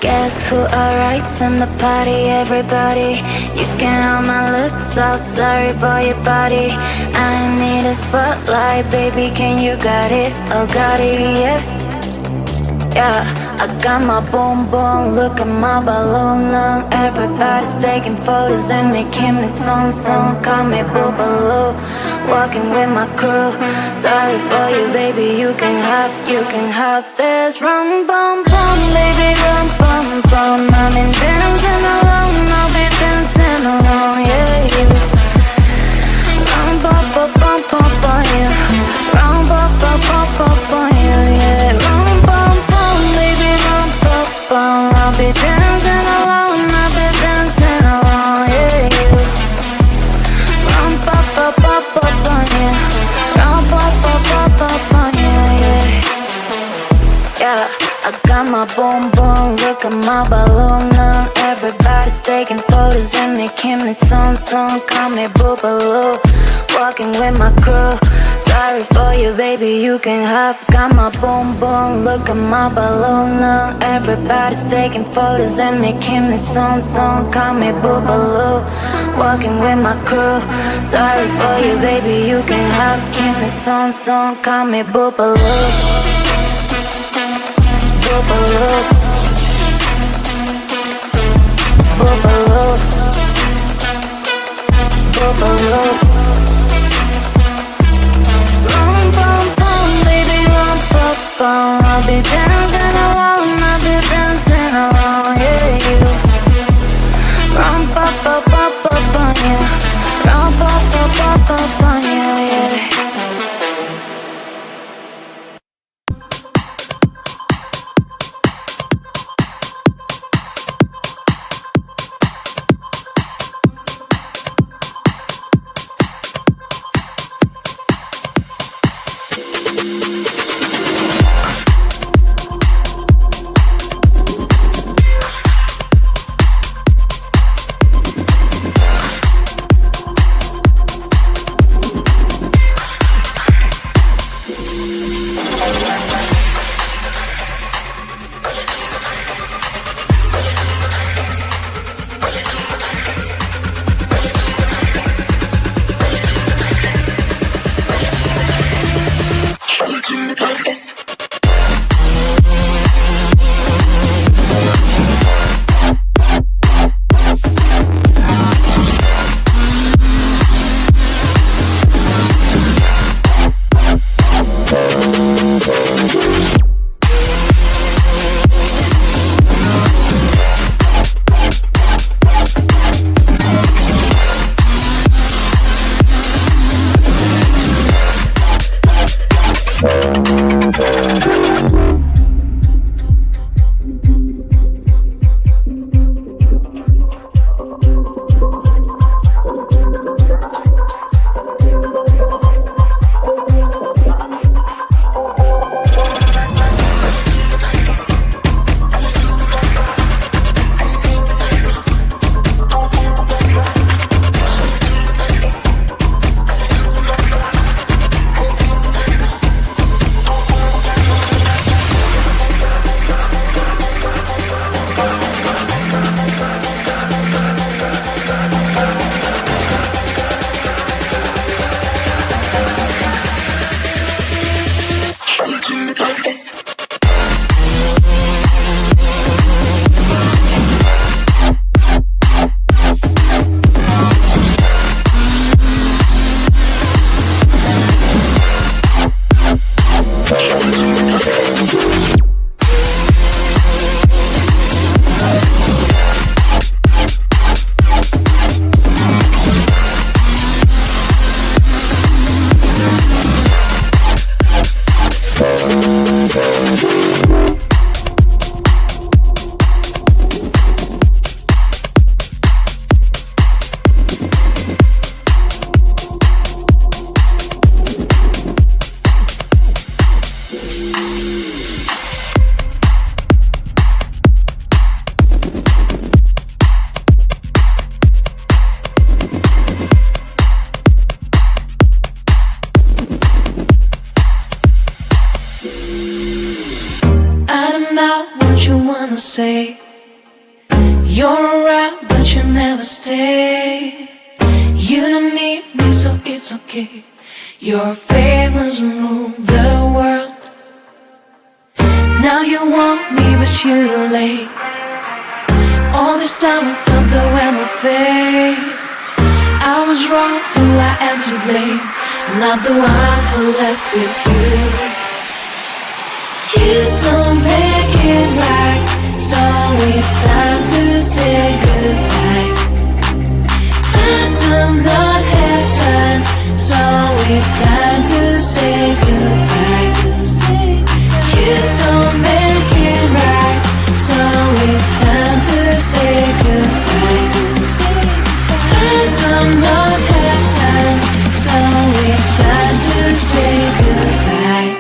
Guess who arrives in the party? Everybody. You can have my looks, so sorry for your body. I need a spotlight, baby, can you got it? Oh, got it, yeah. Yeah, I got my boom boom, look at my balloon now. Everybody's taking photos and making me song. Call me Boobaloo, walking with my crew. Sorry for you, baby, you can have this. Rum bum bum, baby, rum bum bum. I'm in dancing all my balloon now. Everybody's taking photos and making me song. Call me Boobaloo, walking with my crew. Sorry for you, baby, you can have. Got my boom boom, look at my balloon now. Everybody's taking photos and making me song. Call me Boobaloo, walking with my crew. Sorry for you, baby, you can have. Give me song, call me Boobaloo. Boobaloo, Boobaloo, Boobaloo. Rum bum bum, baby, rum bum bum. I'll be dancing alone, I'll be dancing alone, yeah, you. Rum bum bum bum bum bum, yeah. Rum bum bum bum bum bum, yeah, yeah. Say you're around but you never stay. You don't need me so it's okay. You're famous and rule the world. Now you want me but you're too late. All this time I thought that we're my fate. I was wrong, who I am to blame. I'm not the one who left with you. You don't make it right, so it's time to say goodbye. I do not have time, so it's time to say goodbye. You don't make it right, so it's time to say goodbye. I do not have time, so it's time to say goodbye.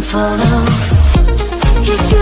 follow. If you